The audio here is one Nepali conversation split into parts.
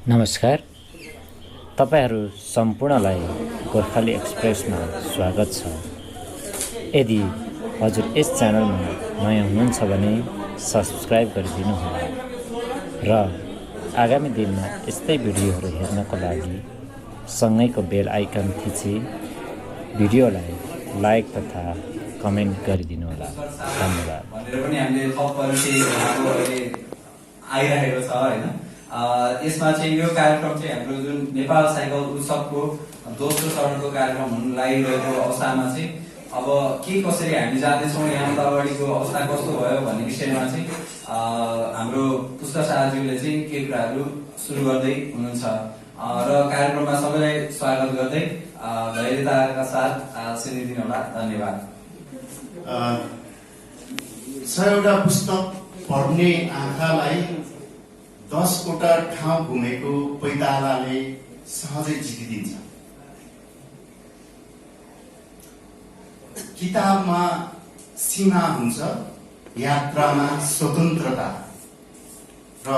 नमस्कार, तपाईहरू सम्पूर्णलाई गोर्खाली एक्सप्रेसमा स्वागत छ। यदि हजुर यस च्यानलमा नयाँ हुनुहुन्छ भने सब्सक्राइब गरिदिनुहोला र आगामी दिनमा यस्तै भिडियोहरू हेर्नको लागि सँगैको बेल आइकन थिची भिडियोलाई लाइक तथा कमेन्ट गरिदिनुहोला। धन्यवाद। आइरहेको छ हैन। यसमा चाहिँ यो कार्यक्रम चाहिँ हाम्रो जुन नेपाल साइकल उत्सवको दोस्रो चरणको कार्यक्रम हुन लागिरहेको अवस्थामा चाहिँ अब के कसरी हामी जाँदैछौँ, यहाँबाट अगाडिको अवस्था कस्तो भयो भन्ने विषयमा चाहिँ हाम्रो पुष्कर शाहज्यूले चाहिँ केही कुराहरू सुरु गर्दै हुनुहुन्छ र कार्यक्रममा सबैलाई स्वागत गर्दै धैर्यताका साथ सुनिदिनु होला। धन्यवाद। 100वटा पुस्तक पढ्ने आँखालाई 10वटा ठाउँ घुमेको पैतालाले सहजै जितिदिन्छ। किताबमा सीमा हुन्छ, यात्रामा स्वतन्त्रता, र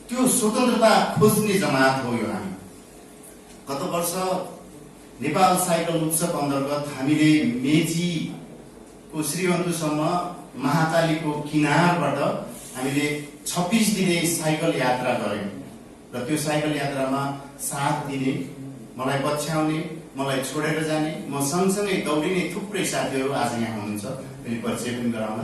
त्यो स्वतन्त्रता खोज्ने जमात हो यो हामी। गत वर्ष नेपाल साइकल उत्सव अन्तर्गत हामीले मेचीको श्रीवन्तुसम्म महाकालीको किनारबाट हामीले 26 दिने साइकल यात्रा गर्यौं र त्यो साइकल यात्रामा साथ दिने, मलाई पछ्याउने, मलाई छोडेर जाने, म सँगसँगै दौडिने थुप्रै साथीहरू आज यहाँ हुनुहुन्छ। मैले परिचय पनि गराउन।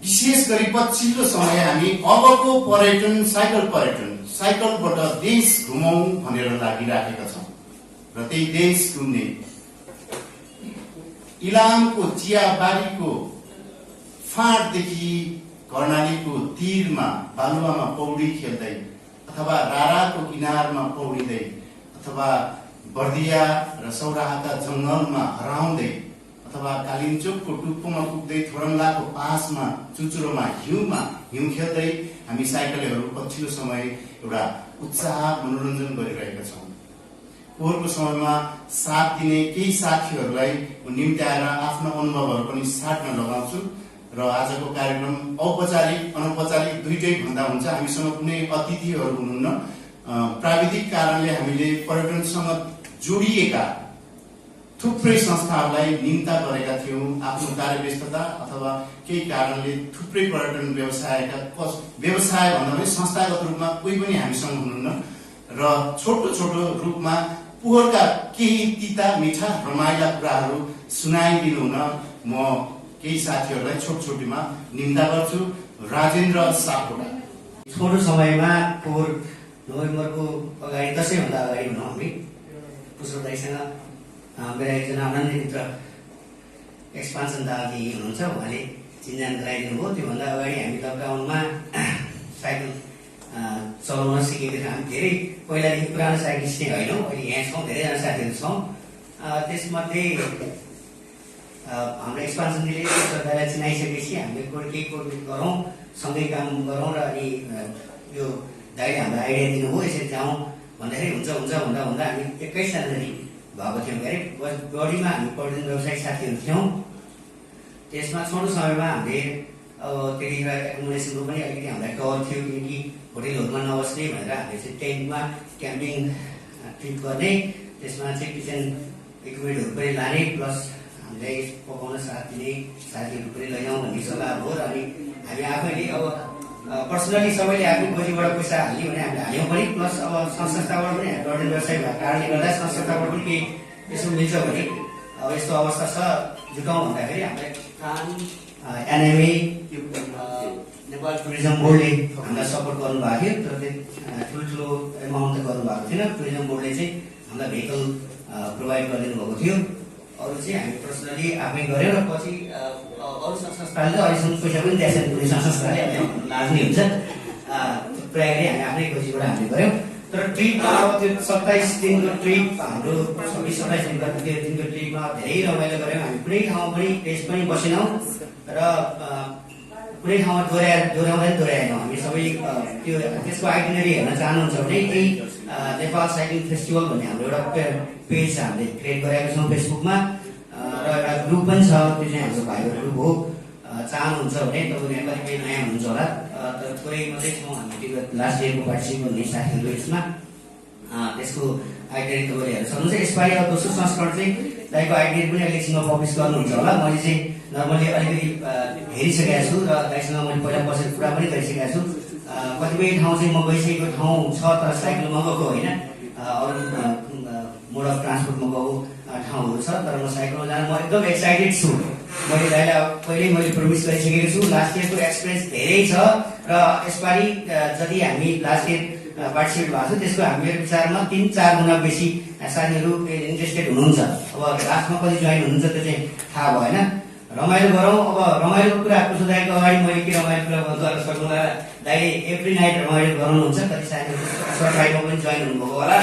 विशेष गरी पछिल्लो समय हामी अबको पर्यटन साइकलबाट देश घुमौं भनेर लागिराखेका छौं र त्यही देश घुम्ने इलामको चियाबारीको फाँटदेखि कर्णालीको तीरमा बालुवामा पौडी खेल्दै, अथवा राराको किनारमा पौडिँदै, अथवा बर्दिया र सौराहाका जंगलमा हराउँदै, अथवा कालिम्चोकको टुप्पोमा पुग्दै थोरङ्गाको पासमा चुचुरोमा हिउँ खेल्दै हामी साइकलहरू पछिल्लो समय एउटा उत्साह मनोरञ्जन गरिरहेका छौं। पोहोरको समयमा साथ दिने केही साथीहरूलाई निम्त्याएर आफ्नो अनुभवहरू पनि साट्न लगाउँछु र आजको कार्यक्रम औपचारिक अनौपचारिक दुईटै भन्दा हुन्छ। हामीसँग कुनै अतिथिहरू हुनुहुन्न। प्राविधिक कारणले हामीले पर्यटनसँग जोडिएका थुप्रै संस्थाहरूलाई निम्ता गरेका थियौं। आफ्नो कार्यव्यस्तता अथवा केही कारणले थुप्रै पर्यटन व्यवसाय भन्दा पनि संस्थागत रूपमा कोही पनि हामीसँग हुनुहुन्न र छोटो रूपमा पोहोरका केही तिता मिठा रमाइला कुराहरू सुनाइदिनु हुन म केही साथीहरूलाई छोटोमा निम्ता गर्छु। राजेन्द्र सापकोटा। छोटो समयमा पोहोर नोभेम्बरको अगाडि, दशैंभन्दा अगाडि भनौँ, हामी पुष्कर दाइसँग मेरा एकजना अनन्य मित्र एक्सपान्सन दादी हुनुहुन्छ, उहाँले चिन्जान गराइदिनु भयो। त्योभन्दा अगाडि हामी लकडाउनमा साइकल चलाउन सिकेको थियौँ। हामी धेरै पहिलादेखि पुरानो साइक्लिस्ट चाहिँ होइनौँ, अहिले यहाँ छौँ, धेरैजना साथीहरू छौँ। त्यसमध्ये हाम्रो एक्सपान्सनले सरकारलाई चिनाइसकेपछि हामीले केही कोर्डिनेट गरौँ, सँगै काम गरौँ र अनि यो दाइले हामीलाई आइडिया दिनुभयो, यसरी जाउँ भन्दाखेरि हुन्छ भन्दा हामी 21 जनवरी भएको थियौँ। अरे बढीमा हामी पर्यटन व्यवसायिक साथीहरू थियौँ। त्यसमा छोटो समयमा हामीले अब त्यतिखेर एकोमोडेसनको पनि अलिकति हामीलाई डर थियो, किनकि होटेलहरूमा नबस्ने भनेर हामीले चाहिँ टेन्टमा क्याम्पिङ ट्रिप गर्ने, त्यसमा चाहिँ किचन इक्विपमेन्टहरू पनि लाने, प्लस हामीलाई पकाउन साथ दिने साथीहरू पनि लैजाउँ भन्ने सल्लाह हो। र अनि हामी आफैले अब पर्सनली सबैले आफ्नो गोजीबाट पैसा हाल्ने भने हामीले हाल्यौँ पनि, प्लस अब संस्थाबाट पनि पर्यटन व्यवसाय भएको कारणले गर्दा संस्थाबाट पनि केही यसो मिल्छ भने अब यस्तो अवस्था छ जुटाउँ भन्दाखेरि हामीले एनएमए नेपाल टुरिज्म बोर्डले हामीलाई सपोर्ट गर्नुभएको थियो, तर ठुल्ठुलो एमाउन्ट त गर्नुभएको थिएन। टुरिज्म बोर्डले चाहिँ हामीलाई भेहिकल प्रोभाइड गरिदिनु भएको थियो। अरू चाहिँ हामी पर्सनली आफै गऱ्यौँ र पछि अरू संस्थाले त अहिलेसम्म पैसा पनि दिएको छैन। कुनै संस्थाले लाग्ने हुन्छ, प्रायः हामी आफ्नै खोजीबाट हामीले गऱ्यौँ। तर ट्रिपमा अब त्यो 27 दिनको ट्रिप, हाम्रो 26-27 दिनको ट्रिपमा धेरै रमाइलो गऱ्यौँ। हामी कुनै ठाउँमा पनि टेस्ट पनि बसेनौँ र कुनै ठाउँमा दोहोऱ्याएनौँ। हामी सबै त्यसको आइटिनरी हेर्न चाहनुहुन्छ भने त्यही नेपाल साइक्लिङ फेस्टिभल भन्ने हाम्रो एउटा पेज हामीले क्रिएट गरेका छौँ फेसबुकमा, र एउटा ग्रुप पनि छ, त्यो चाहिँ हाम्रो भाइको ग्रुप हो। चाहनुहुन्छ भने तपाईँ कतिपय नयाँ हुनुहुन्छ होला, तर थोरै मात्रै छौँ हामी विगत लास्ट इयरको पार्टिसिपेट हुने साथीहरू यसमा त्यसको आइडिया तपाईँले हेर्न सक्नुहुन्छ। यसपालि अब दोस्रो संस्करण चाहिँ दाइको आइडिया पनि अहिले एकछिनमा पब्लिस गर्नुहुन्छ होला। मैले चाहिँ नर्मली अलिकति हेरिसकेको छु र दाइसँग मैले पहिला बसेर कुरा पनि गरिसकेको छु। कतिपय ठाउँ चाहिँ म गइसकेको ठाउँ छ तर साइकलमा गएको होइन, अरू मोड अफ ट्रान्सपोर्टमा गएको ठाउँहरू छ, तर म साइकलमा जान म एकदम एक्साइटेड छु। मैले दाइलाई पहिल्यै मैले प्रमिस गरिसकेको छु। लास्ट इयरको एक्सपिरियन्स धेरै छ र यसपालि जति हामी लास्ट इयर पार्टिसिपेट भएको छ त्यसको हाम्रो विचारमा 3-4 गुणा बेसी साथीहरू इन्ट्रेस्टेड हुनुहुन्छ। अब लास्टमा कति जोइन हुनुहुन्छ त्यो चाहिँ थाहा भएन। रमाइलो गरौँ। अब रमाइलोको कुरा पुछ्दाको अगाडि मैले के रमाइलो कुरा गर्न सक्नुला, दाइले एभ्री नाइट रमाइलो गराउनुहुन्छ। कति साथीहरू सर्ट राइडमा पनि जोइन हुनुभएको होला।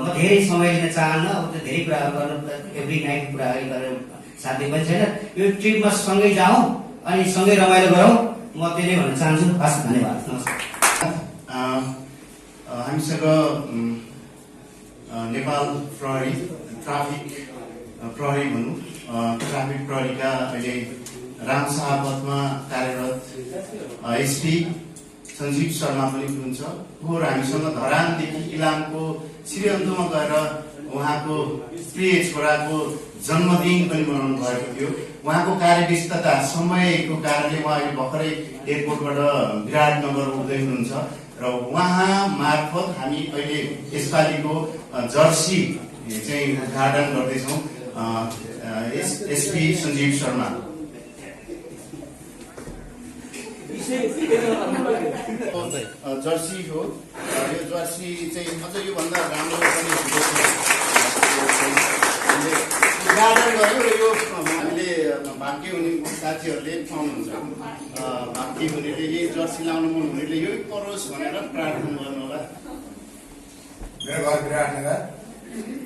म धेरै समय लिन चाहन्न, अब त्यो धेरै कुराहरू गर्नु एभ्री नाइट कुराहरू गरेर साध्य पनि छैन। यो ट्रिपमा सँगै जाउँ अनि सँगै रमाइलो गरौँ, म त्यही नै भन्न चाहन्छु। हस्, धन्यवाद, नमस्कार। हामीसँग नेपाल प्रहरी ट्राफिक प्रहरी भनौँ ट्राफिक प्रहरीका अहिले रामशाह पथमा कार्यरत एसपी सञ्जीव शर्मा पनि हुनुहुन्छ। उहाँहरू हामीसँग धरानदेखि इलामको श्रीअन्तमा गएर उहाँको प्रिय छोराको जन्मदिन पनि मनाउनु भएको थियो। उहाँको कार्यव्यस्तता समयको कारणले उहाँ अहिले भर्खरै एयरपोर्टबाट विराटनगर उठ्दै हुनुहुन्छ र उहाँ मार्फत हामी अहिले यसपालिको जर्सी चाहिँ उद्घाटन गर्दैछौँ। एसपी सञ्जीव शर्मा। जर्सी हो, यो जर्सी चाहिँ अझ योभन्दा राम्रो पनि उद्घाटन गर्यो र यो हामीले भाग्य हुने साथीहरूले पाउनुहुन्छ। भाग्य हुनेले यही जर्सी लाउनु मन हुनेले यही परोस् भनेर प्रार्थना गर्नु होला। मेरो घर विराटनगर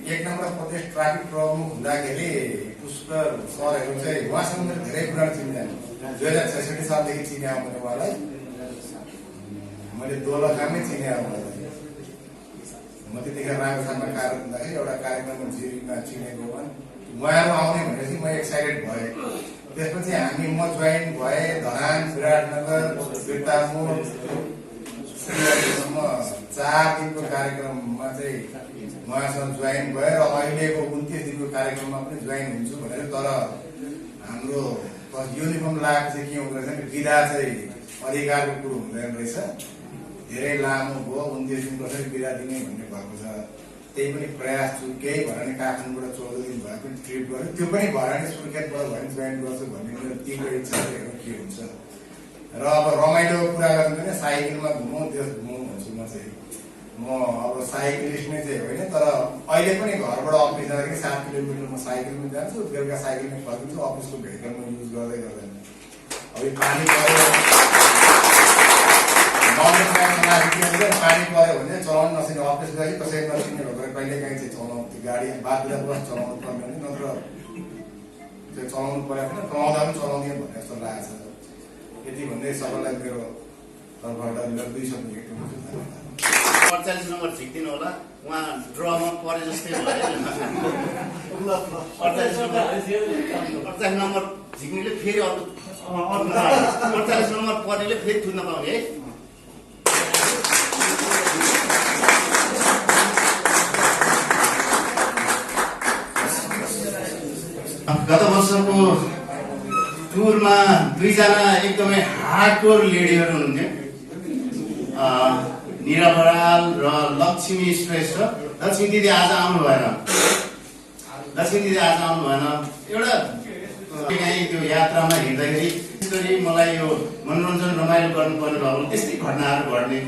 1 नम्बर प्रदेश ट्राफिक प्रमुख हुँदाखेरि पुष्कर सरहरू चाहिँ उहाँसँग मैले धेरै कुरा चिन्दैन। 2066 सालदेखि चिने मैले उहाँलाई, मैले दोलखामै चिने उहाँलाई। म त्यतिखेर रामसामा कार्यरत हुँदाखेरि एउटा कार्यक्रममा जिरीमा चिनेको उहाँहरू आउने भनेपछि म एक्साइटेड भएँ। त्यसपछि म जोइन भएँ। धरान, विराटनगर, बिर्तामोड 4 दिनको कार्यक्रममा चाहिँ उहाँसँग जोइन भए र अहिलेको 29 दिनको कार्यक्रममा पनि जोइन हुन्छु भनेर। तर हाम्रो युनिफर्म लगाएको चाहिँ के हुँदो रहेछ, बिदा चाहिँ अधिकारको कुरो हुँदैन रहेछ। धेरै लामो भयो, 29 दिन कसरी बिदा दिने भन्ने भएको छ। त्यही पनि प्रयास छु। केही भएर नि काठमाडौँबाट 14 दिन भए पनि ट्रिप गऱ्यो, त्यो पनि भएर नि सुर्खेतबाट भयो भने जोइन गर्छु भन्ने मेरो तीव्र इच्छा हेर्नु के हुन्छ। र अब रमाइलो कुरा गर्नु भने साइकलमा घुमौँ, देश घुमौँ भन्छु म चाहिँ। म अब साइक्लिस्ट नै चाहिँ होइन, तर अहिले पनि घरबाट अफिस जाँदाखेरि 7 किलोमिटर म साइकलमा जान्छु, बेलुका साइकलमै फर्किन्छु। अफिसको भेहिकलमा युज गर्दै गर्दैन। अब पानी पऱ्यो पानी पऱ्यो भने चलाउनु नसक्ने, अफिस गए कसै नसिक्ने भएर कहिले काहीँ चाहिँ चलाउनु, त्यो गाडी बादुरा बस चलाउनु पर्ने भने नत्र त्यो चलाउनु पऱ्यो भने कमाउँदा पनि चलाउने भन्ने जस्तो लागेको छ। यति भन्दै सबैलाई मेरो तर्फबाट 2 शब्द भेट्नु। 48 नम्बर झिक्दिनु होला, उहाँ ड्रमा परे जस्तै भयो। 48 नम्बर झिक्नेले फेरि अर्को 48 नम्बर परेले फेरि थुन्न पाउने है। गत वर्षको टुरमा 2 जना एकदमै हार्डकोर लेडीहरू हुनुहुन्थ्यो, निरा बराल र लक्ष्मी श्रेष्ठ। लक्ष्मी दिदी आज आउनु भएन। एउटा त्यो यात्रामा हिँड्दाखेरि मलाई यो मनोरञ्जन रमाइलो गर्नुपर्ने भयो, त्यस्तै घटनाहरू घट्ने।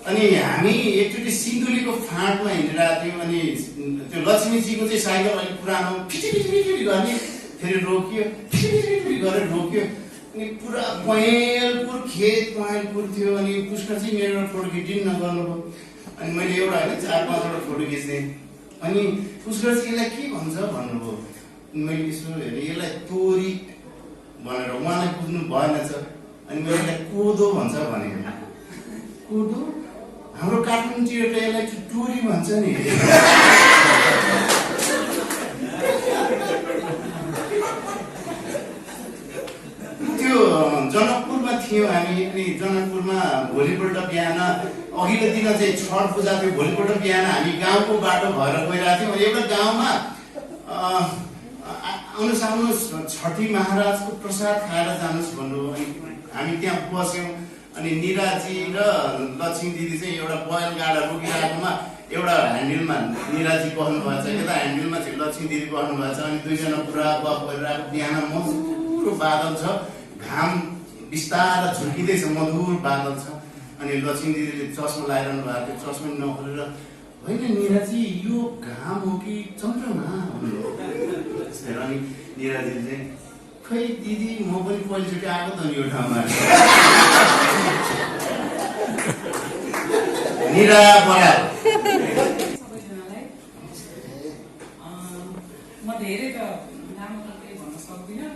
अनि हामी एकचोटि सिन्धुलीको फाँटमा हिँडिरहेको थियौँ। अनि त्यो लक्ष्मीजीको चाहिँ साइकल अलिक पुरानो फिटी गर्ने, फेरि रोकियो, फिटी गरेर रोकियो। अनि पुरा पहेँलपुर खेत पहेँलपुर थियो। अनि पुष्कर चाहिँ मेरो फोटो खिचिन्न गर्नुभयो। अनि मैले एउटा होइन 4-5वटा फोटो खिच्ने। अनि पुष्कर चाहिँ यसलाई के भन्छ भन्नुभयो। मैले यसो हेरेँ, यसलाई तोरी भनेर उहाँलाई बुझ्नु भएन छ। अनि मैले यसलाई कोदो भन्छ भनेको। कोदो हाम्रो काठमाडौँतिर त यसलाई टोरी भन्छ नि। त्यो जनकपुरमा थियौँ हामी अनि जनकपुरमा भोलिपल्ट बिहान अघिल्लो दिन चाहिँ छठ पूजा थियो। भोलिपल्ट बिहान हामी गाउँको बाटो भएर गइरहेको थियौँ। एउटा गाउँमा आउनुहोस् आउनुहोस् छठी महाराजको प्रसाद खाएर जानुहोस् भन्नु। अनि हामी त्यहाँ बस्यौँ। अनि निराजी र लक्ष्मी दिदी चाहिँ एउटा बैलगाडा रोकिरहेकोमा एउटा ह्यान्डलमा निराजी बस्नु भएको छ, यता ह्यान्डलमा चाहिँ लक्ष्मी दिदी बस्नु भएको छ। अनि दुईजना पुरा गफ गरिरहेको। बिहान मधुरो बादल छ, घाम बिस्तारै झुल्किँदैछ, मधुर बादल छ। अनि लक्ष्मी दिदीले चस्मा लगाइरहनु भएको थियो। चस्मा नखोलेर होइन निराजी यो घाम हो कि चन्द्रमा भन्नुभयो। अनि निराजीले चाहिँ खै दिदी म पनि पहिलोचोटि आएको त नि यो ठाउँमा। निरा बराल सबैजनालाई म धेरै त लामो त केही भन्न सक्दिनँ।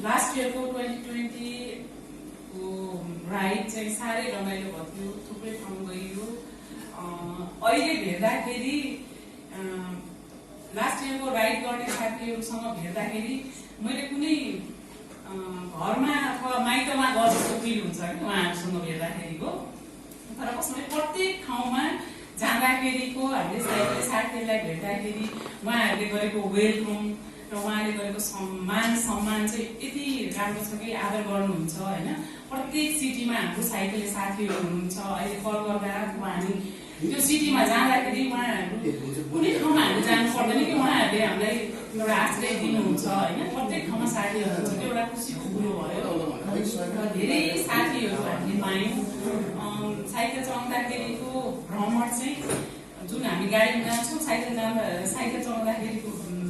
लास्ट इयरको 2020 को राइड चाहिँ साह्रै रमाइलो भएको थियो। थुप्रै ठाउँ गइयो। अहिले भेट्दाखेरि लास्ट इयरको राइड गर्ने साथीहरूसँग भेट्दाखेरि मैले कुनै घरमा अथवा माइतमा गए जस्तो फिल हुन्छ कि उहाँहरूसँग भेट्दाखेरिको। तर कसैले प्रत्येक ठाउँमा जाँदाखेरिको हामीले साथीहरूलाई भेट्दाखेरि उहाँहरूले गरेको वेलकम र उहाँले गरेको सम्मान चाहिँ यति राम्रो छ कि आदर गर्नुहुन्छ होइन। प्रत्येक सिटीमा हाम्रो साइकलले साथीहरू हुनुहुन्छ। अहिले कल गर्दा हामी त्यो सिटीमा जाँदाखेरि उहाँहरू कुनै ठाउँमा हामीले जानु पर्दैन कि उहाँहरूले हामीलाई एउटा आश्रय दिनुहुन्छ होइन। प्रत्येक ठाउँमा साथीहरू हुन्छ, त्यो एउटा खुसीको कुरो भयो। धेरै साथीहरू हामीले पायौँ। साइकल चलाउँदाखेरिको भ्रमण चाहिँ जुन हामी गाडीमा जान्छौँ, साइकल चलाउँदाखेरिको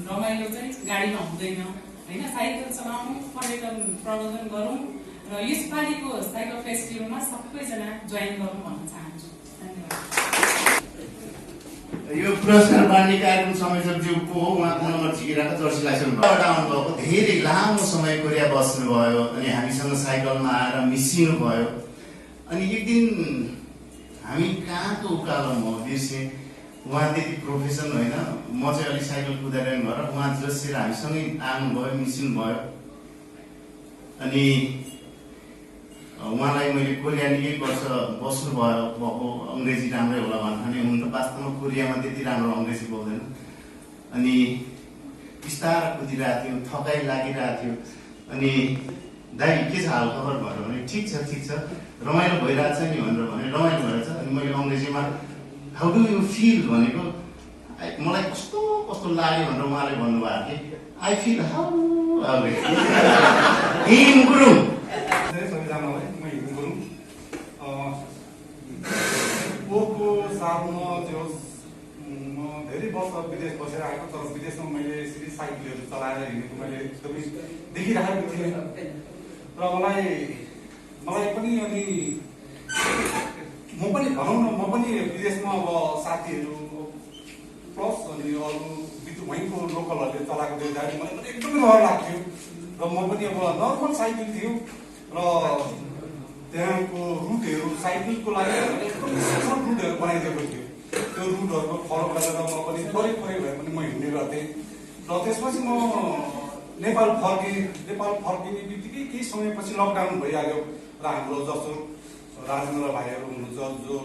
रमाइलो चाहिँ गाडीमा हुँदैन होइन। साइकल चलाउँ, पर्यटन प्रबन्धन गरौँ र यसपालिको साइकल फेस्टिभलमा सबैजना जोइन गरौँ भन्न चाहन्छु। धन्यवाद। यो पुरस्कार बाँड्ने कार्यक्रम संयोजकज्यू को हो, उहाँको नम्बर झिकिरहेको जर्सी लाइसेन्स आउनुभएको। धेरै लामो समय कोरिया बस्नुभयो। अनि हामीसँग साइकलमा आएर मिसिनु भयो। अनि एक दिन हामी कहाँको उकालोमा हो बिर्सेँ। उहाँ त्यति प्रोफेसन होइन, म चाहिँ अलिक साइकल कुदाएर भएर उहाँ जसेर हामीसँगै आउनुभयो, मिसिनु भयो। अनि उहाँलाई मैले कोरिया निकै वर्ष बस्नुभयो भएको अङ्ग्रेजी राम्रै होला भन्ने। हुन त वास्तवमा कोरियामा त्यति राम्रो अङ्ग्रेजी बोल्दैन। अनि बिस्तारै कुदिरहेको थियो, थकाइ लागिरहेको थियो। अनि दाइ के छ हाल खबर भनेर भने ठिक छ रमाइलो भइरहेको छ नि भनेर भने रमाइलो भइरहेछ। अनि मैले अङ्ग्रेजीमा हाउ डु यु फिल भनेको मलाई कस्तो कस्तो लाग्यो भनेर उहाँले भन्नुभएको कि आई फिल हाउ हिम गुरुङ। सबैजनालाई म हिम गुरुङ। पोहोरको सालमा त्यो म धेरै वर्ष विदेश बसेर आएको, तर विदेशमा मैले यसरी साइकलहरू चलाएर हिँडेको मैले एकदमै देखिरहेको थिएँ। र मलाई पनि अनि म पनि भनौँ न, म पनि विदेशमा अब साथीहरू प्लस अनि अरू वहीँको लोकलहरूले चलाएको देख्दाखेरि मलाई पनि एकदमै रहर लाग्थ्यो। र म पनि अब नर्मल साइकल थियो र त्यहाँको रुटहरू साइकलको लागि एकदमै सफल रुटहरू बनाइदिएको थियो। त्यो रुटहरूको फलो गरेर म पनि थोरै भए पनि म हिँड्ने गर्थेँ। र त्यसपछि म नेपाल फर्किने बित्तिकै केही समयपछि लकडाउन भइहाल्यो। र हाम्रो जस्तो राजेन्द्र भाइहरू हुनुहुन्छ जो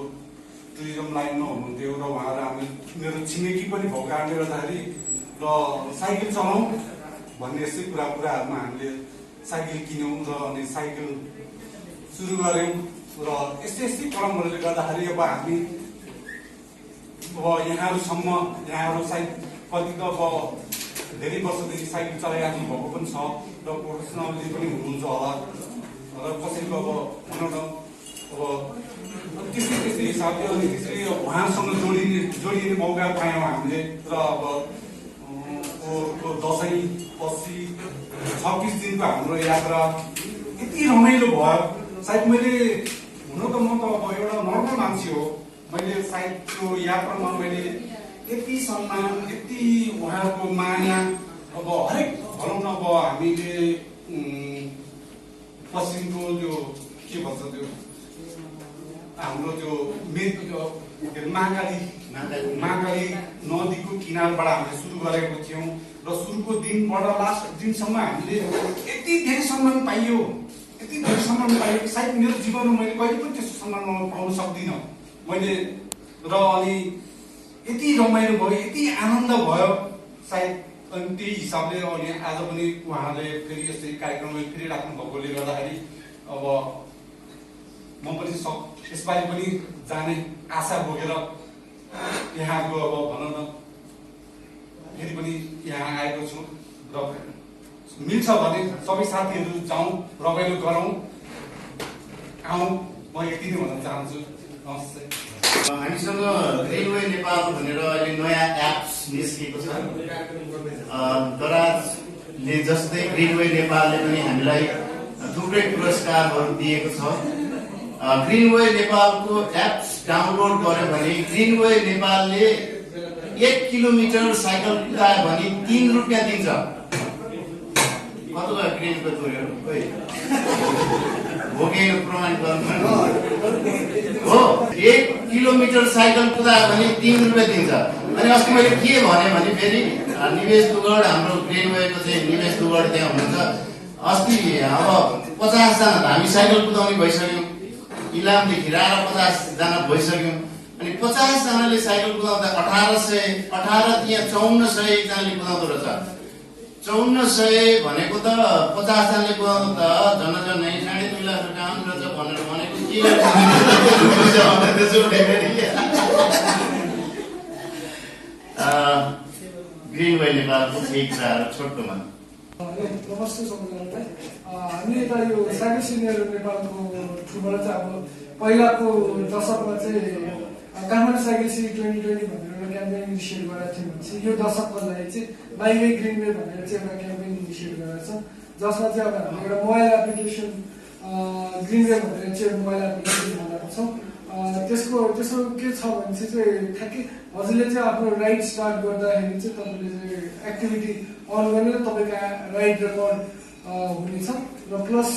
टुरिज्म लाइनमा हुनुहुन्थ्यो र उहाँहरू हामी मेरो छिमेकी पनि भएको कारणले गर्दाखेरि र साइकल चलाउँ भन्ने यस्तै कुराहरूमा हामीले साइकल किन्यौँ र अनि साइकल सुरु गऱ्यौँ। र यस्तै क्रमहरूले गर्दाखेरि अब हामी यहाँहरू कति त अब धेरै वर्षदेखि साइकल चलाइराख्नु भएको पनि छ र प्रोफेसनली पनि हुनुहुन्छ होला। र कसैको अब भनौँ न अब त्यस्तै हिसाबले अनि त्यसरी उहाँसँग जोडिने मौका पायौँ हामीले। र अब दसैँ पछि 26 दिनको हाम्रो यात्रा यति रमाइलो भयो। सायद मैले हुन त म त अब एउटा नर्मल मान्छे हो, मैले सायद त्यो यात्रामा मैले यति सम्मान, यति उहाँहरूको माया, अब हरेक भनौँ न अब हामीले पश्चिमको त्यो के भन्छ त्यो हाम्रो त्यो महाकाली नदीको किनारबाट हामीले सुरु गरेको थियौँ। र सुरुको दिनबाट लास्ट दिनसम्म हामीले यति धेरै सम्मान पाइयो। यति धेरै सम्मान पाएँ कि सायद मेरो जीवनमा मैले कहिले पनि त्यस्तो सम्मान पाउन सक्दिनँ मैले। र अनि यति रमाइलो भयो, यति आनन्द भयो सायद। अनि त्यही हिसाबले अनि आज पनि उहाँले फेरि यस्तै कार्यक्रमले फेरि राख्नु भएकोले गर्दाखेरि अब म पनि यसपालि पनि जाने आशा बोकेर यहाँको अब भनौँ न फेरि पनि यहाँ आएको छु। र मिल्छ भने सबै साथीहरू जाउँ, रमाइलो गरौँ, आउँ, म यति नै भन्न चाहन्छु। नमस्ते। हामीसँग ग्रिनवे नेपाल भनेर अहिले नयाँ एप्स निस्किएको छ। गराजले जस्तै ग्रिनवे नेपालले पनि हामीलाई थुप्रै पुरस्कारहरू दिएको छ। ग्रिनवे नेपालको एप्स डाउनलोड गर्यो भने ग्रिनवे नेपालले 1 किलोमिटर साइकल कुदायो भने 3 रुपियाँ दिन्छ। कति भयो ग्रिनको चोरीहरू भोगेको प्रमाण गर्नु हो। 1 किलोमिटर साइकल कुदायो भने 3 रुपियाँ दिन्छ। अनि अस्ति मैले के भने फेरि निवेश दुगड हाम्रो ग्रिनवेको चाहिँ निवेश दुगड त्यहाँ हुनुहुन्छ। अस्ति अब 50 जना हामी साइकल कुदाउने भइसक्यौँ। इलामदेखि रारा 50 जना भइसक्यौँ। अनि 50 जनाले साइकल कुदाउँदा 1800 त्यहाँ 5400 जनाले कुदाउँदो रहेछ। 5400 भनेको त 50 जनाले कुदाउँदा त झन्नै 2.5 लाख रुपियाँ आउनु रहेछ भनेर भनेको के ग्रिनवे नेपालको एक छोटोमा। नमस्ते सबैजनालाई। हामीले त यो साइबर सिनियर नेपालको थ्रुबाट चाहिँ अब पहिलाको दशकमा चाहिँ काठमाडौँ साइकल सिटी 2020 भनेर एउटा क्याम्पेन इनिसिएट गरेको थियो भने चाहिँ यो दशकको लागि चाहिँ बाई वे ग्रिनवे भनेर चाहिँ एउटा क्याम्पेन इनिसिएट गरेको छ। जसमा चाहिँ अब हामीले एउटा मोबाइल एप्लिकेसन ग्रिनवे भनेर चाहिँ मोबाइल एप्लिकेसन बनाएको छौँ। त्यसको के छ भने चाहिँ ठ्याक्कै हजुरले चाहिँ आफ्नो राइड स्टार्ट गर्दाखेरि चाहिँ तपाईँले चाहिँ एक्टिभिटी अन गर्ने र तपाईँको राइड रेकर्ड हुनेछ। र प्लस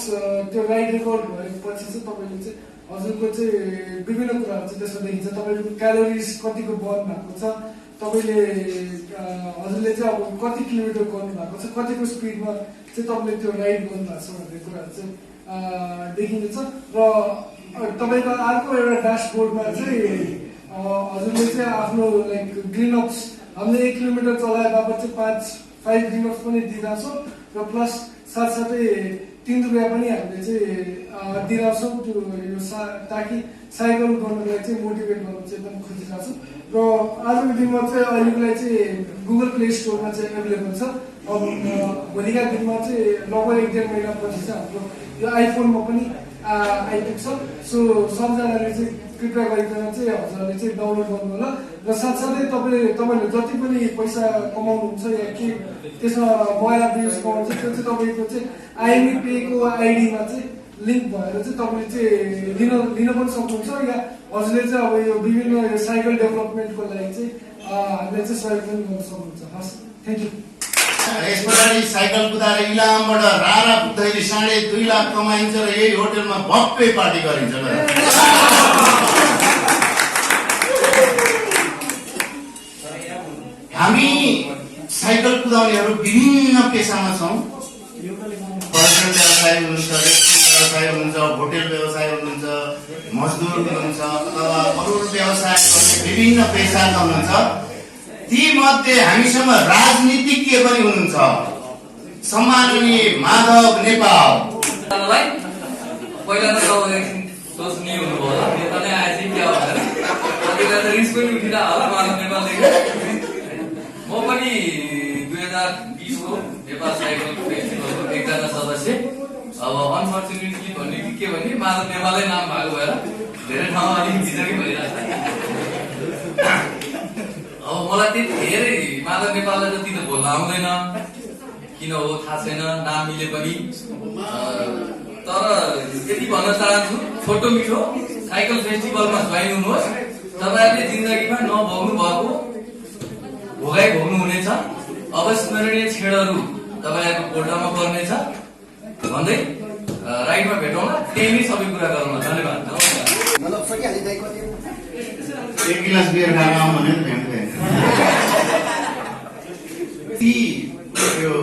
त्यो राइड रेकर्ड भएपछि चाहिँ तपाईँले चाहिँ हजुरको चाहिँ विभिन्न कुराहरू चाहिँ त्यसमा देखिन्छ। तपाईँको क्यालोरिज कतिको बर्न भएको छ, तपाईँले हजुरले चाहिँ अब कति किलोमिटर गर्नु भएको छ, कतिको स्पिडमा चाहिँ तपाईँले त्यो राइड गर्नुभएको छ भन्ने कुराहरू चाहिँ देखिन्छ। र तपाईँको अर्को एउटा ड्यासबोर्डमा चाहिँ हजुरले चाहिँ आफ्नो लाइक ग्रिनअप्स हामीले 1 किलोमिटर चलाए बापत चाहिँ 5 ग्रिनअप्स पनि दिइरहेछौँ। र प्लस साथसाथै 3 रुपियाँ पनि हामीले चाहिँ दिइरहेछौँ त्यो यो ताकि साइकल गर्नुलाई चाहिँ मोटिभेट गर्नु चाहिँ एकदम खोजिरहेको छु। र आजको दिनमा चाहिँ अहिलेको लागि चाहिँ गुगल प्ले स्टोरमा चाहिँ एभाइलेबल छ। अब भोलिका दिनमा चाहिँ लगभग 1-1.5 महिनापछि चाहिँ हाम्रो यो आइफोनमा पनि आइपुग्छ। सो सबजनाले चाहिँ कृपया गरिकन चाहिँ हजुरहरूले चाहिँ डाउनलोड गर्नु होला। र साथसाथै तपाईँले जति पनि पैसा कमाउनुहुन्छ या के त्यसमा मोबाइल एप्लिकेसन कमाउनुहुन्छ त्यो चाहिँ तपाईँको चाहिँ आइएमई पेको आइडीमा चाहिँ लिङ्क भएर चाहिँ तपाईँले चाहिँ लिन पनि सक्नुहुन्छ। या हजुरले चाहिँ अब यो विभिन्न यो साइकल डेभलपमेन्टको लागि चाहिँ हामीले चाहिँ सहयोग पनि गर्न सक्नुहुन्छ। हस्, थ्याङ्क यू। यसपालि साइकल कुदाएर इलामबाट रारा पुग्दाखेरि 2.5 लाख कमाइन्छ र यही होटलमा भव्य पार्टी गरिन्छ। हामी साइकल कुदाउनेहरू विभिन्न पेसामा छौँ। पर्यटन व्यवसाय हुनुहुन्छ, रेस्टुरेन्ट व्यवसाय हुनुहुन्छ, होटेल व्यवसाय हुनुहुन्छ, मजदुर हुनुहुन्छ अथवा अरू व्यवसाय गर्ने विभिन्न पेसाका हुनुहुन्छ। ती मध्ये हामीसँग राजनीतिज्ञ पनि हुनुहुन्छ। सम्माननीय माधव नेपाल पहिला त तपाईँ सोच्ने हुनुभयो होला नेता नै आएछ क्या भनेर, कतिलाई त रिस पनि उठिरहेको होला माधव नेपालदेखि। म पनि 2020 को नेपाल साइकल फेस्टिभलको एकजना सदस्य। अब अनफर्चुनेटली भन्ने कि के भने माधव नेपालै नाम भएको भएर धेरै ठाउँमा अलिक झिझकै भइरहेछ। अब मलाई त्यति धेरै माधव नेपाललाई जति त बोल्न आउँदैन, किन हो थाहा छैन, नाम मिले पनि। तर यति भन्न चाहन्छु, छोटो मिठो साइकल फेस्टिभलमा जोइन हुनुहोस्। तपाईँहरूले जिन्दगीमा नभोग्नु भएको भोगाइ भोग्नुहुनेछ। अविस्मरणीय क्षणहरू तपाईँहरूको कोठामा पर्नेछ भन्दै राइडमा भेटौँला। त्यही नै सबै कुरा गरौँला। धन्यवाद। एक गिलास बियर खान आउँ भने ती यो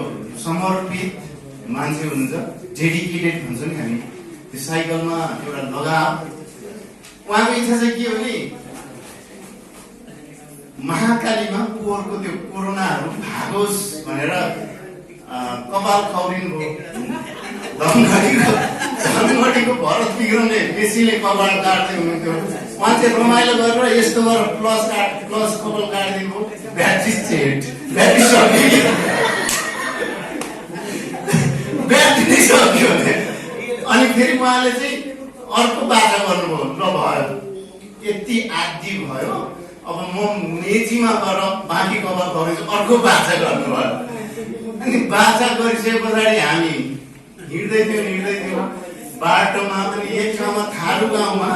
समर्पित मान्छे हुनुहुन्छ। डेडिकेटेड हुन्छ नि हामी त्यो साइकलमा एउटा लगाव। उहाँको इच्छा चाहिँ के हो नि महाकालीमा पोहोरको त्यो कोरोनाहरू भागोस् भनेर कपाल खौरिनु धनगढीको भरत विक्रमले बेसीले कपाल काट्दै हुनुहुन्थ्यो। उहाँ चाहिँ रमाइलो गरेर यस्तो गरेर प्लस कपाल काटिदिनु ब्याट्री सक्यो ब्याट्री सक्यो भने अनि फेरि उहाँले चाहिँ अर्को बाचा गर्नुभयो। ल भयो यति आदि भयो अब म मेचीमा गएर बाँकी कपाल खौरिन्छु अर्को बाचा गर्नुभयो। अनि बाचा गरिसके पछाडि हामी हिँड्दै थियौँ बाटोमा। अनि एक ठाउँमा थारू गाउँमा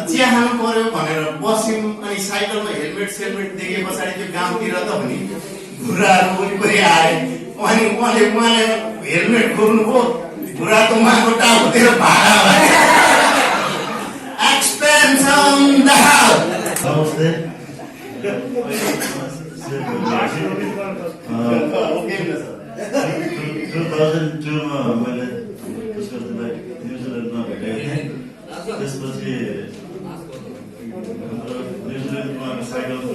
चिया खानु पर्यो भनेर बस्यौँ। अनि साइकलमा हेलमेट देखे पछाडि त्यो गाउँतिर त भने घुराहरू वरिपरि आए। अनि उहाँले हेलमेट खोल्नुभयो घुराको उहाँको टाउकोतिर भाडा एक्सपेन्सन नमस्ते। 2002मा मैले पुष्करजीलाई न्युजिल्यान्डमा भेटेको थिएँ। त्यसपछि न्युजिल्यान्डमा साइकलको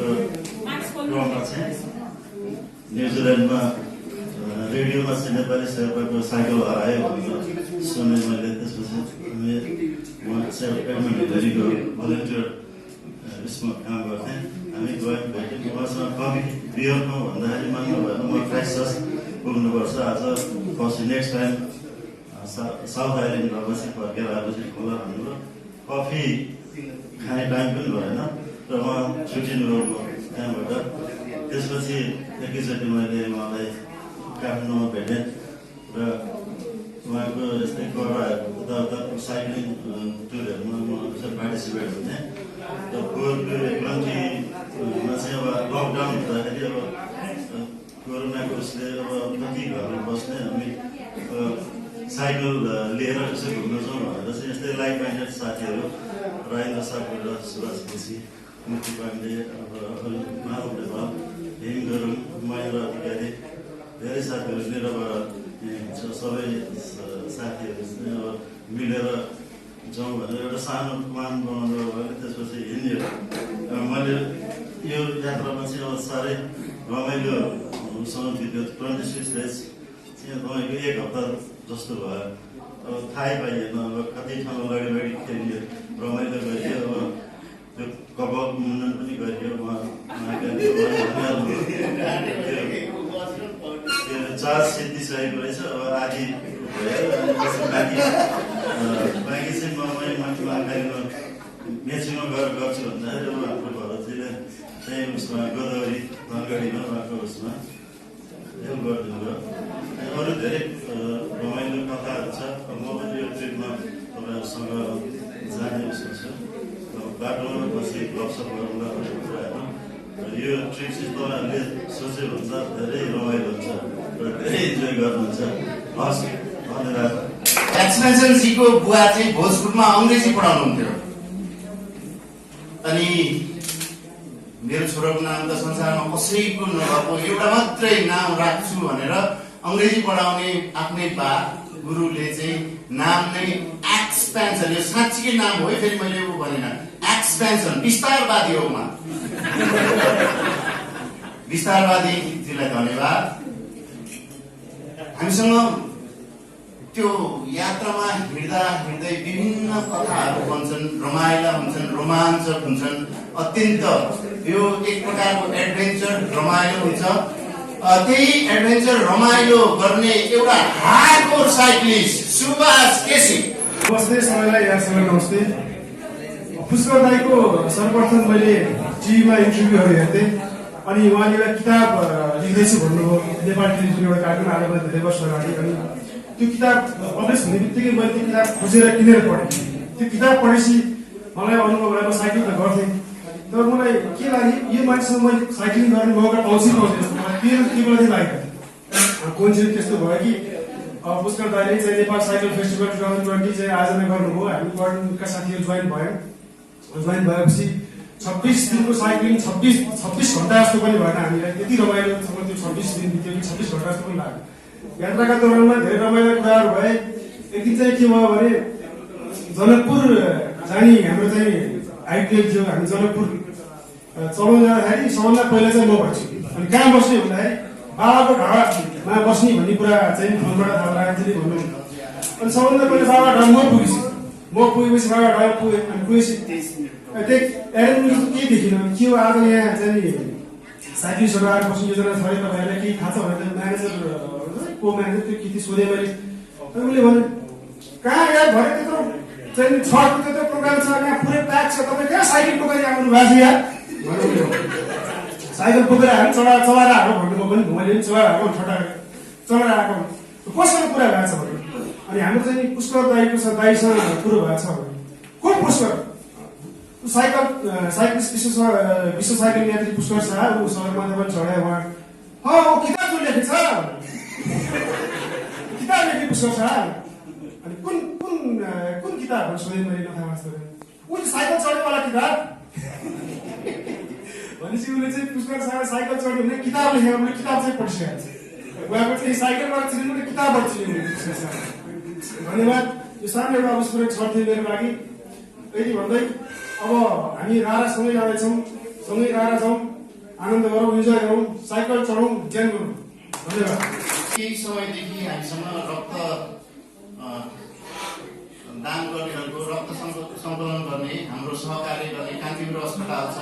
क्रममा चाहिँ न्युजिल्यान्डमा रेडियोमा चाहिँ नेपाली शेर्पाको साइकल हरायो भनेर सुने मैले। त्यसपछि उहाँ चाहिँ एडमिन हिलेरीको भलिन्टियर उसमा काम गर्थेँ। हामी गयौँ भेट्यौँ उहाँसँग कफी बियर खाउँ भन्दाखेरि मान्नु भएन। म क्राइस्ट पुग्नुपर्छ आज पछि नेक्स्ट टाइम साउथ आइल्यान्ड गएपछि फर्केर आएपछि खोला भन्नुभयो। कफी खाने टाइम पनि भएन र उहाँ छुट्टिनुभयो म त्यहाँबाट। त्यसपछि एकैचोटि मैले उहाँलाई काठमाडौँमा भेटेँ र उहाँको यस्तै गराहरू उता साइक्लिङ टुरहरूमा म पार्टिसिपेट हुन्थेँ। र पोहोरको 2020मा चाहिँ अब लकडाउन हुँदाखेरि अब कोरोनाको उसले अब कति घरमा बस्ने हामी साइकल लिएर यसो घुम्न जाउँ भनेर चाहिँ यस्तै लाइक माइन्डेड साथीहरू राजेन्द्र सापकोटा, सुभाष केसी, मुक्ति पाण्डे, अब माधव नेपाल, हिम गुरुङ, महेन्द्र अधिकारी धेरै साथीहरू निरबाट सबै साथीहरू अब मिलेर जाउँ भनेर एउटा सानो प्लान बनाउनु भयो। त्यसपछि हिँड्यो। मैले यो यात्रामा चाहिँ अब साह्रै रमाइलो समय बित्यो। 26 डेज चाहिँ तपाईँको 1 हप्ता जस्तो भयो। अब थाहै पाइएन। अब कति ठाउँमा लडी खेलियो, रमाइलो गरियो। अब त्यो कपाल मुन्डन पनि गरियो। चार्ज सिद्धिसकेको रहेछ। अब आधी भयो। बाँकी चाहिँ माथि महाकालीमा मेचीमा गएर गर्छु भन्दाखेरि अब हाम्रो भरतजीले चाहिँ उसमा गोदावरी धनगढीमा उहाँको उसमा हेल्प गरिदिनु भयो। अरू धेरै रमाइलो कथाहरू छ। म पनि यो ट्रिपमा तपाईँहरूसँग जाने उसमा छु। बाटोमा पछि गफसप गरौँला भन्ने कुराहरू। यो ट्रिप चाहिँ तपाईँहरूले सोच्यो भने धेरै रमाइलो हुन्छ र धेरै इन्जोय गर्नुहुन्छ। हस्, धन्यवाद। एक्सपेन्सनजीको बुवा चाहिँ भोजपुरमा अङ्ग्रेजी पढाउनुहुन्थ्यो। अनि मेरो छोराको नाम त संसारमा कसैको नभएको एउटा मात्रै नाम राख्छु भनेर अङ्ग्रेजी पढाउने आफ्नै बा गुरुले चाहिँ नाम नै एक्सपेन्सन, यो साँच्चीकै नाम हो। फेरि मैले ऊ भनेन, एक्सपेन्सन विस्तारवादी हो उहाँ। विस्तारवादीजीलाई धन्यवाद। हामीसँग त्यो यात्रामा हिँड्दै विभिन्न कथाहरू बन्छन्, रमाइला हुन्छन्, रोमाञ्चक हुन्छन्। अत्यन्त यो एक प्रकारको एडभेन्चर रमाइलो हुन्छ। त्यही एडभेन्चर रमाइलो गर्ने एउटा हार्डकोर साइक्लिस्ट सुभाष केसी। नमस्ते सबैलाई, यहाँसँग नमस्ते। पुष्कर दाईको सर्वप्रथम मैले टिभीमा इन्टरभ्यूहरू हेर्थेँ। अनि उहाँले एउटा किताब लेख्दैछु भन्नुभयो नेपाल टेलिभिजन एउटा कार्यक्रम आएको धेरै वर्ष अगाडि। अनि त्यो किताब पब्लिस हुने बित्तिकै मैले त्यो किताब खोजेर किनेर पढेँ। त्यो किताब पढेपछि मलाई अनुभव भयो। म साइक्लिङ त गर्थेँ तर मलाई के लाग्यो यो मान्छेसँग मैले साइक्लिङ गर्ने मौका पाउँछु जस्तो मलाई तीव्रता लागेको थियो। कोइन्सिडेन्स त्यस्तो भयो कि पुष्कर दाईले चाहिँ नेपाल साइकल फेस्टिभल 2020 चाहिँ आयोजना गर्नुभयो। हामी वर्ल्डका साथीहरू जोइन भएपछि 26 दिनको साइक्लिङ 26 घन्टा जस्तो पनि भएन हामीलाई। त्यति रमाइलोसँग त्यो 26 दिन बित्यो कि 26 घन्टा जस्तो पनि लाग्यो। यात्राका दौरानमा धेरै रमाइलो कुराहरू भए। एक दिन चाहिँ के भयो भने जनकपुर जाने हाम्रो चाहिँ आइपिएल थियो। हामी जनकपुर चलाउन जाँदाखेरि सबभन्दा पहिला चाहिँ म भन्छु अनि कहाँ बस्ने भन्दाखेरि बाबाको ढाबामा बस्ने भन्ने कुरा चाहिँ फोनबाट थाहा राख्दै भन्नु। अनि सबभन्दा पहिला बाबा ढाबा म पुगेपछि बाबा ढाबा पुगेँ अनि पुगेपछि केही देखिनँ के हो आज यहाँ चाहिँ साइक्लिस्टहरू आएर बस्ने योजना छ अरे तपाईँहरूलाई केही थाहा छ भने म्यानेजर को म्यानेजर त्यो के सोधेँ मैले। अनि उसले भन्यो कहाँ यार भरे त्यत्रो चाहिँ छको त्यत्रो प्रोग्राम छ यहाँ पुरै प्याक छ तपाईँ कहाँ साइकल बोकेर आउनु भएको छ यार साइकल बोकेर आयो चलाएर आएको भन्नु पनि मैले पनि चलाएर आएको छोटा चलाएर आएको कोसँग कुरा भएको छ भने अनि हाम्रो चाहिँ पुष्कर दाईको छ दाईसँग कुरो भएको छ भने को पुष्कर साइक्लिस्ट विश्व साइकल यात्री पुष्कर छ ऊ सगरमाथा पनि चढायो उहाँ किताब जो लेखेको छ किताब लेखेको पुष्कर छ अनि कुन किताब सोधेँ मैले नथा वास्तव ऊ साइकल चढ्नेवाला किताब भनेपछि उसले चाहिँ पुष्कर साइकल चढ्यो भने किताब लेखेको मैले किताब चाहिँ पढिसकेको छु उहाँको चाहिँ साइकलबाट चिने मैले किताबबाट चिने धन्यवाद। यो सानो एउटा अविस्मरणीय क्षण थियो मेरो लागि। यति भन्दै अब हामी रारा सँगै जाँदैछौँ, सँगै रारा जाउँ, आनन्द गरौँ, इन्जोय गरौँ, साइकल चढौँ, ज्यान गरौँ। धन्यवाद। केही समयदेखि हामीसँग रक्त दान गर्नेहरूको रक्त सङ्कलन गर्ने हाम्रो सहकार्य गर्ने कान्तिपुर अस्पताल छ।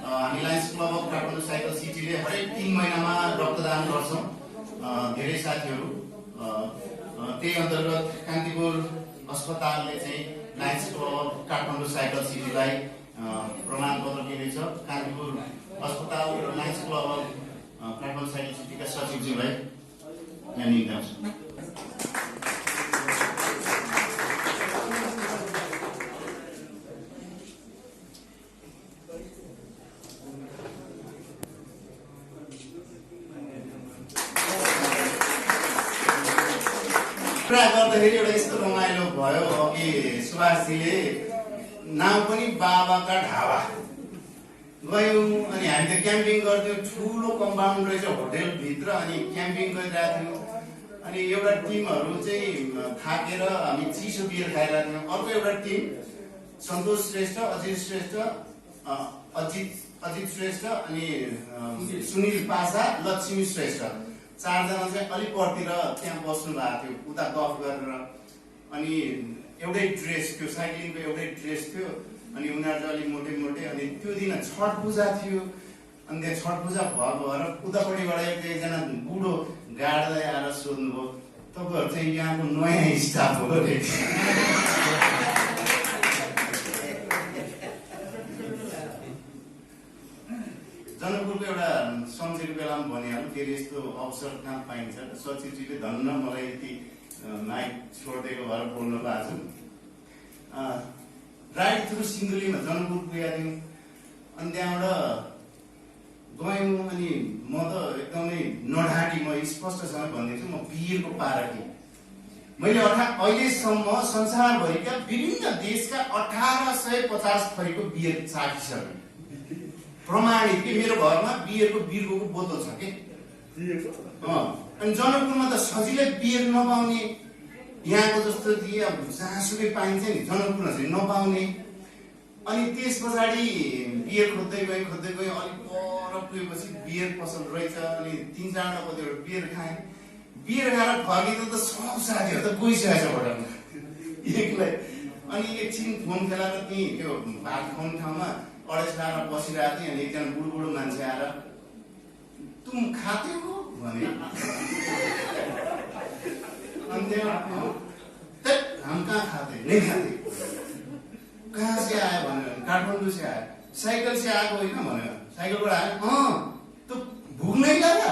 हामी lions club of Kathmandu cycle सिटीले हरेक 3 महिनामा रक्तदान गर्छौँ धेरै साथीहरू। त्यही अन्तर्गत कान्तिपुर अस्पतालले चाहिँ lions club of Kathmandu cycle सिटीलाई प्रमाणपत्र दिनेछ। कान्तिपुर अस्पताल र lions club of Kathmandu cycle सिटीका सचिवज्यूलाई यहाँ निम्त्याउँछु। कुरा गर्दाखेरि एउटा यस्तो रमाइलो भयो अघि सुभाषजीले नाम पनि बाबाका ढाबा गयौँ अनि हामी त क्याम्पिङ गर्थ्यौँ। ठुलो कम्पाउन्ड रहेछ होटेलभित्र अनि क्याम्पिङ गरिरहेको थियौँ। अनि एउटा टिमहरू चाहिँ थाकेर हामी चिसो बियर खाइरहेको थियौँ। अर्को एउटा टिम सन्तोष श्रेष्ठ, अजित श्रेष्ठ अनि सुनिल पासा, लक्ष्मी श्रेष्ठ 4 जना चाहिँ अलिक परतिर त्यहाँ बस्नु भएको थियो उता गफ गरेर। अनि एउटै ड्रेस थियो, साइक्लिङको एउटै ड्रेस थियो। अनि उनीहरू चाहिँ अलिक मोटे मोटे। अनि त्यो दिन छठ पूजा थियो। अनि त्यहाँ छठ पूजा भएर उतापट्टिबाट एकजना बुढो गाड्दै आएर सोध्नुभयो तपाईँहरू चाहिँ यहाँको नयाँ स्टाफ हो अरे। जनकपुरको एउटा सम्झेको बेलामा भनिहाल्नु फेरि यस्तो अवसर कहाँ पाइन्छ। सचिवजीले धन्न मलाई यति माइक छोडिदिएको भएर बोल्नु भएको छु। राइड थ्रु सिन्धुलीमा जनकपुर पुगेका थियौँ। अनि त्यहाँबाट गयौँ। अनि म त एकदमै नढाँटी, म स्पष्टसँग भनिदिन्छु, म बियरको पारखी। मैले अहिलेसम्म संसारभरिका विभिन्न देशका 1850 थरीको बियर चाखिसकेँ। प्रमाणित कि मेरो घरमा बियरको बिर्गोको बोतल छ कि। अनि जनकपुरमा त सजिलै बियर नपाउने, यहाँको जस्तो कि अब जहाँसुकै पाइन्छ नि, जनकपुरमा चाहिँ नपाउने। अनि त्यस पछाडि बियर खोज्दै गएँ अलिक पर पुगेपछि बियर पसल रहेछ। अनि 3-4 कतिवटा बियर खाएँ। बियर खाएर फर्किँदा त सब साथीहरू त गइसकेको छ होटलमा एक्लै। अनि एकछिन फोन खेलाएर त्यहीँ त्यो भात खुवाउने ठाउँमा अडेस लाएर बसिरहेको थिएँ। अनि एकजना बुढो मान्छे आएर तुम खाते हो भने। अनि त्यहाँ हम कहाँ खाते, नहीं खाते। कहाँ से आयो भन्यो, काठमाडौँ से आयो। साइकल से आएको होइन भन्यो। साइकलबाट आयो। तो भूख नहीं लगा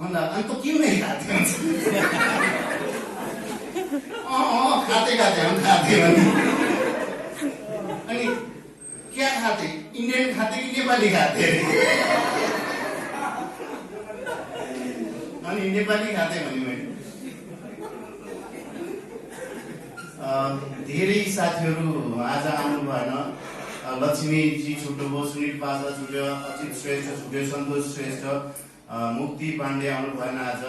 भन्दा अनि त क्यों नहीं खाते भन्छ। खाते हम खाते भने। अनि क्या खाते, इंडियन खाते कि नेपाली खाते। अनि नेपाली खाते भने मैले। धेरै साथीहरू आज आउनु भएन। लक्ष्मीजी छुट्नुभयो, सुनिल पासा छुट्यो, अजित श्रेष्ठ छुट्यो, सन्तोष श्रेष्ठ, मुक्ति पाण्डे आउनु भएन आज।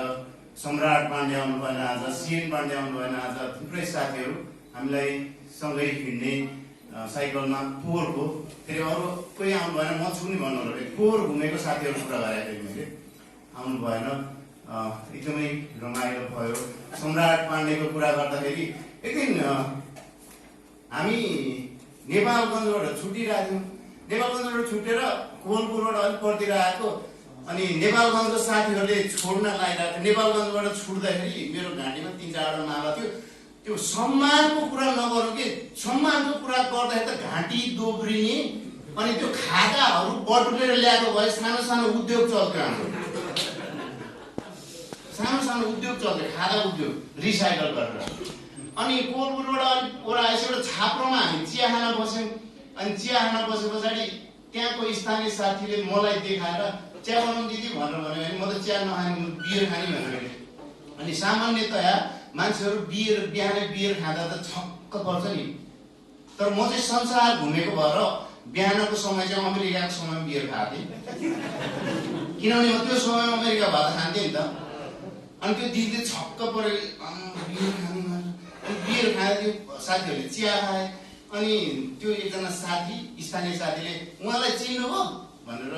सम्राट पाण्डे आउनु भएन आज, सिएन पाण्डे आउनु भएन आज, थुप्रै साथीहरू हामीलाई सँगै हिँड्ने साइकलमा पोहोरको, फेरि अरू कोही आउनु भएन, म छु नि भन्नु होला, पोहोर घुमेको साथीहरू कुरा गरेको थिएँ मैले, आउनु भएन, एकदमै रमाइलो भयो। सम्राट पाण्डेको कुरा गर्दाखेरि एक दिन हामी नेपालगञ्जबाट छुटिरहेको थियौँ, नेपालगञ्जबाट छुटेर कोलपुरबाट अलिक परतिर आएको, अनि नेपालगञ्जको साथीहरूले छोड्न लागिरहेको थियो। नेपालगञ्जबाट छुट्दाखेरि मेरो घाँटीमा 3-4 माला थियो। त्यो सम्मानको कुरा नगरौँ कि, सम्मानको कुरा गर्दाखेरि त घाँटी दोब्रिने, अनि त्यो खादाहरू बटुलेर ल्याएको भए सानो सानो उद्योग चल्थ्यो हाम्रो, सानो सानो उद्योग चल्थ्यो, खादा उद्योग रिसाइकल गरेर। अनि कोलपुरबाट अलिक ओरा आइसकेर छाप्रोमा हामी चिया खान बस्यौँ। अनि चिया खान बसे पछाडि त्यहाँको स्थानीय साथीले मलाई देखाएर चिया बनाउनु दिदी भनेर भन्यो भने म त चिया नखाने, बियर खाने भनेर। अनि सामान्यतया मान्छेहरू बिहानै बियर खाँदा त छक्क पर्छ नि, तर म चाहिँ संसार घुमेको भएर बिहानको समय चाहिँ अमेरिकाको समयमा बियर खाएको थिएँ, किनभने म त्यो समयमा अमेरिका भात खान्थेँ नि त। अनि त्यो दिदीले छक्क पऱ्यो, बियर खाने, बियर खाए, त्यो साथीहरूले चिया खाए। अनि त्यो एकजना साथी, स्थानीय साथीले उहाँलाई चिन्नुभयो भनेर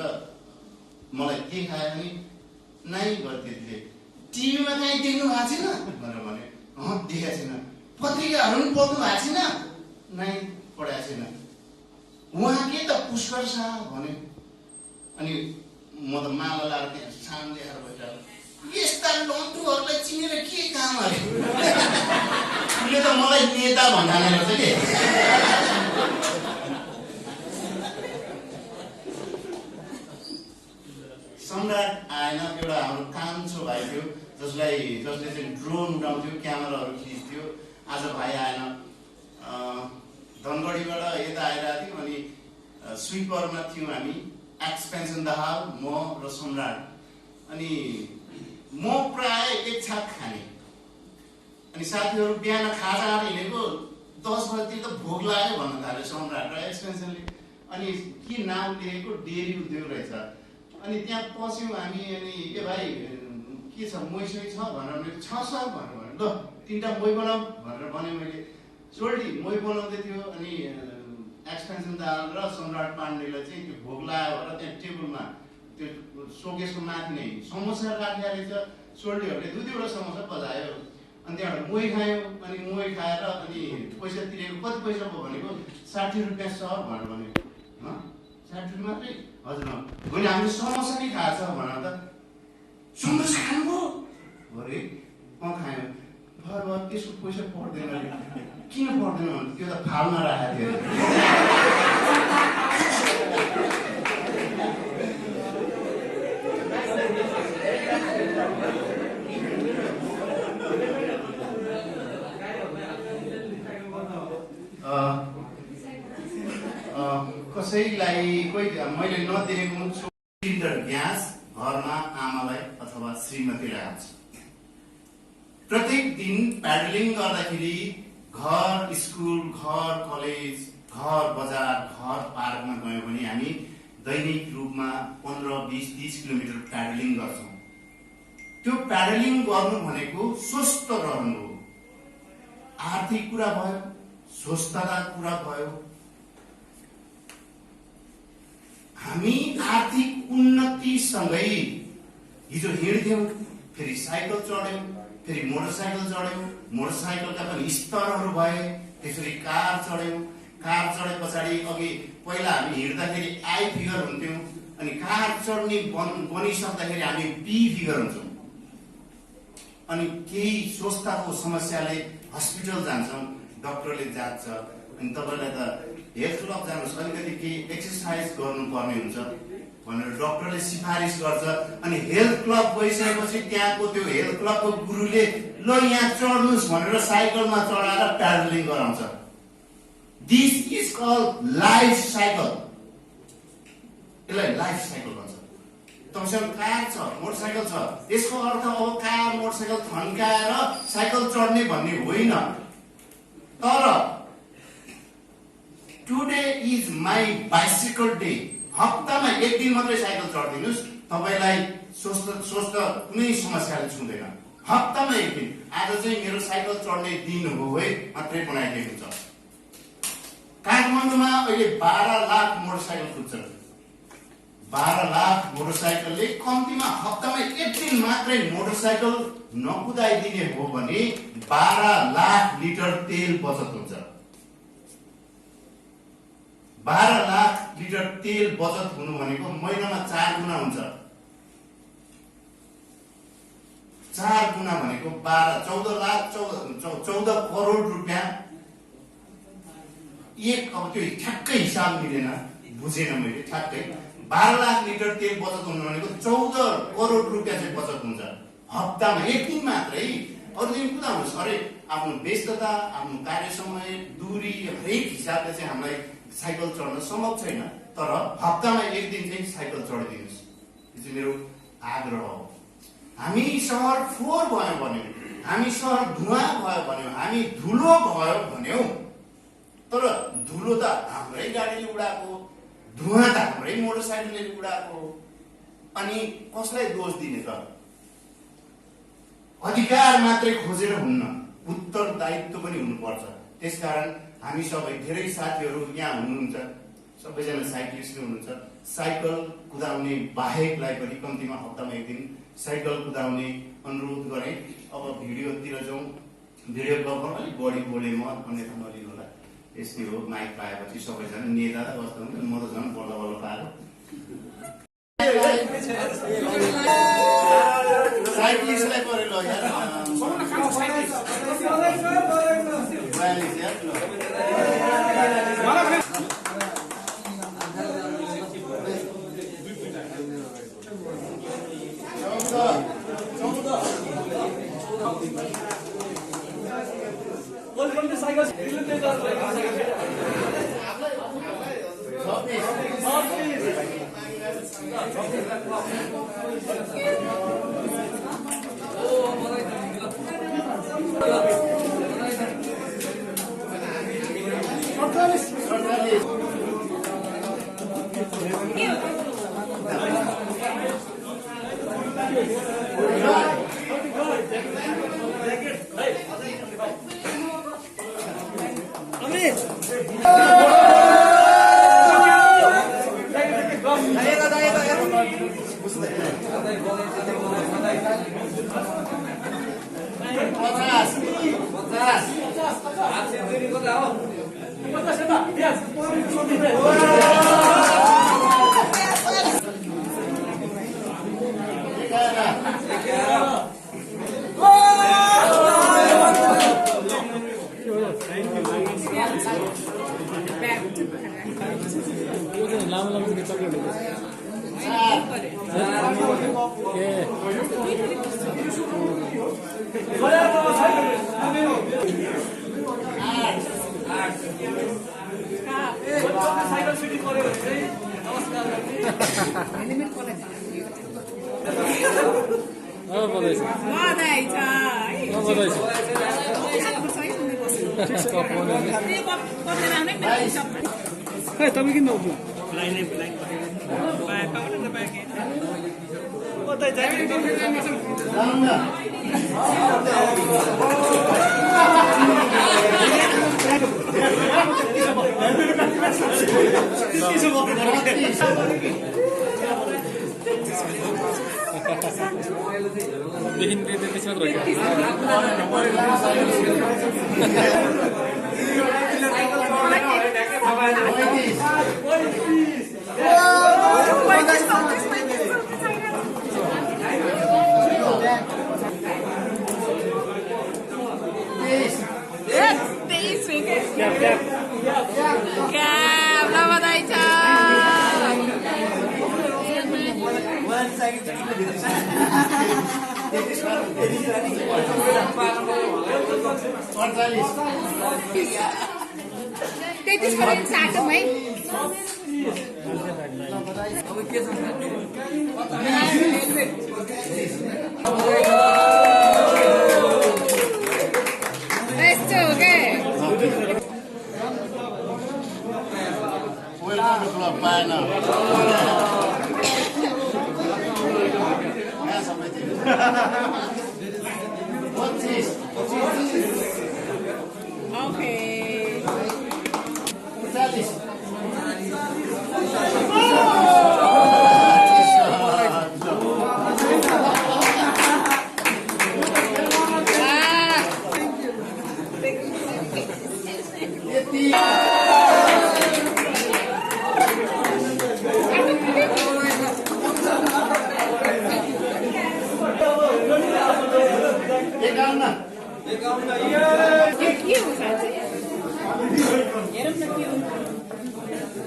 मलाई देखायो। अनि नाइ गरिदिए, टिभीमा कहीँ देख्नु भएको छैन भनेर भने, देखाएको छैन। पत्रिकाहरू पनि पढ्नु भएको छैन? नाइ पढाएको छैन। उहाँ के त पुष्कर शाह भने। अनि म त माला लाएर त्यहाँ सामने आएर बसिरहेको, यस्ता लन्टुहरूलाई चिनेर के काम अरे, उसले त मलाई नेता भन्नाले रहेछ के। सम्राट आएन, एउटा हाम्रो कान्छो भाइ थियो जसले चाहिँ ड्रोन उडाउँथ्यो, क्यामेराहरू खिच्थ्यो। आज भाइ आएन, धनगढीबाट यता आइरहेको थियौँ। अनि स्विपरमा थियौँ हामी, एक्सपेन्सन दाहाल, म र सम्राट। अनि म प्राय एक छाक खाने, अनि साथीहरू बिहान खाजा हिँडेको 10 बजीतिर त भोक लाग्यो भन्न थाल्यो सम्राट र एक्सपेन्सनले। अनि के नाम लेखेको, डेरी उद्योग रहेछ। अनि त्यहाँ पस्यौँ हामी। अनि ए भाइ के छ, मोही छ भनेर, छ सर भनेर भन्यो। ल 3टा मोही बनाऊ भनेर भने मैले। सोल्टी मोही बनाउँदै थियो। अनि एक्सपेन्सन दाहाल र सम्राट पाण्डेलाई चाहिँ त्यो भोग लाग्यो भनेर त्यहाँ टेबलमा त्यो सोकेसको माथि नै समोसा राखेको रहेछ। सोल्टीहरूले 2-2वटा समोसा बजायो। अनि त्यहाँबाट मोही खायो। अनि मोही खाएर अनि पैसा तिरेको, कति पैसा भयो भनेको 60 रुपियाँ सर भनेर भन्यो। 60 रुपियाँ मात्रै? हजुर भने हामीले समोसा नै खाएछ भनेर त। समोसा खानुभयो अरे? खायो। भयो त्यसको पैसा पर्दैन अरे। किन पर्दैन भने त्यो त फालमा राखेको थियो। कसैलाई कोही मैले नदिएको सिलिन्डर ग्यास घरमा आमालाई अथवा श्रीमतीलाई आउँछ। प्रत्येक दिन प्याडलिङ गर्दाखेरि घर स्कुल, घर कलेज, घर बजार, घर पार्कमा गयौँ भने हामी दैनिक रूपमा 15, 20, 30 किलोमिटर प्याडलिङ गर्छौँ। त्यो प्याडलिङ गर्नु भनेको स्वस्थ रहनु हो। आर्थिक कुरा भयो, स्वस्थता कुरा भयो। हामी आर्थिक उन्नतिसँगै हिजो हिँड्थ्यौँ, फेरि साइकल चढ्यौँ, फेरि मोटरसाइकल चढ्यौँ, मोटरसाइकलका पनि स्तरहरू भए, त्यसरी कार चढ्यौँ, कार चढे पछाडि अघि पहिला हामी हिँड्दाखेरि आई फिगर हुन्थ्यौँ, अनि कार चढ्ने बनिसक्दाखेरि हामी बी फिगर हुन्छौँ। अनि केही स्वस्थताको समस्याले हस्पिटल जान्छौँ, डक्टरले जाँच्छ, अनि तपाईँलाई त हेल्थ क्लब जानुहोस्, अलिकति केही एक्सर्साइज गर्नुपर्ने हुन्छ भनेर डक्टरले सिफारिस गर्छ। अनि हेल्थ क्लब गइसकेपछि त्यहाँको त्यो हेल्थ क्लबको गुरुले ल यहाँ चढ्नुहोस् भनेर साइकलमा चढाएर प्याडलिङ गराउँछ। This is called life cycle. यसलाई लाइफ साइकल भन्छ। तपाईँसँग कार छ, मोटरसाइकल छ, यसको अर्थ अब कार मोटरसाइकल थन्काएर साइकल चढ्ने भन्ने होइन। तर today is my bicycle day. हप्तामा एक दिन मात्रै साइकल चढिदिनुहोस्, तपाईँलाई स्वस्थ कुनै समस्याले छुँदैन। हप्तामा एक दिन, आज चाहिँ मेरो साइकल चढ्ने दिन हो है मात्रै बनाइदिएको छ। काठमाडौँमा अहिले 12 लाख मोटरसाइकल कुद्छ। 12 लाख मोटरसाइकलले कम्तीमा हप्तामा एक दिन मात्रै मोटरसाइकल नकुदाइदिने हो भने 12 लाख लिटर तेल बचत हुन्छ। 12 लाख लिटर तेल बचत हुनु भनेको महिनामा 4 गुणा हुन्छ। 4 गुणा भनेको 14 करोड रुपियाँ। अब त्यो ठ्याक्कै हिसाब मिलेन, बुझेन मैले ठ्याक्कै। 12 लाख लिटर तेल बचत हुनु भनेको 14 करोड रुपियाँ चाहिँ बचत हुन्छ हप्तामा, एक दिन मात्रै। अरू दिन कुदाउनुहोस्, अरे आफ्नो व्यस्तता, आफ्नो कार्य समय, दूरी हरेक हिसाबले चाहिँ हामीलाई साइकल चढ्न सम्भव छैन, तर हप्तामा एक दिन चाहिँ साइकल चढिदिनुहोस्। यो चाहिँ मेरो आग्रह हो। हामी सहर फोहोर भयो भन्यो, हामी सहर धुवा भयो भन्यो, हामी धुलो भयो भन्यो, तर धुलो त हाम्रै गाडीले उडाएको, धुवा त हाम्रै मोटरसाइकलले उडाएको, अनि कसलाई दोष दिने त? अधिकार मात्रै खोजेर हुन्न, उत्तरदायित्व पनि हुनुपर्छ। त्यसकारण हामी सबै धेरै साथीहरू यहाँ हुनुहुन्छ, सबैजना साइक्लिस्ट हुनुहुन्छ, साइकल कुदाउने बाहेकलाई पनि कम्तीमा हप्तामा एक दिन साइकल कुदाउने अनुरोध गरेँ। अब भिडियोतिर जाउँ, भिडियो कलमा अलिक बढी बोलेँ म, अन्यथा नलिनु होला। यस्तै हो, माइक पाएपछि सबैजना नेता त कस्तो हुन्छ, म त झन् बल्ल बल्ल पाएको। साइक्लिस्टलाई पऱ्यो ल यार,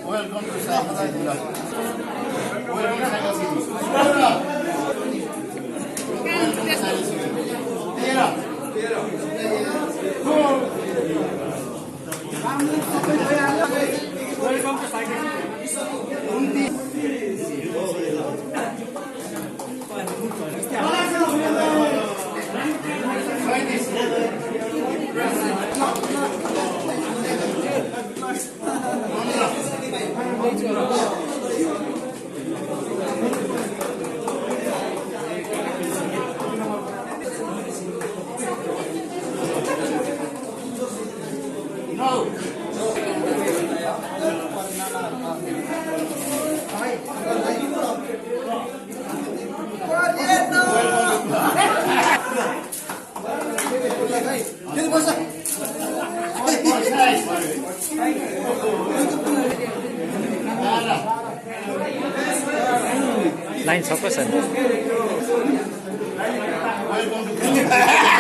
Welcome to Cycle City. Welcome to Cycle City. Welcome to Cycle City. Welcome to Cycle line सक्छ Welcome to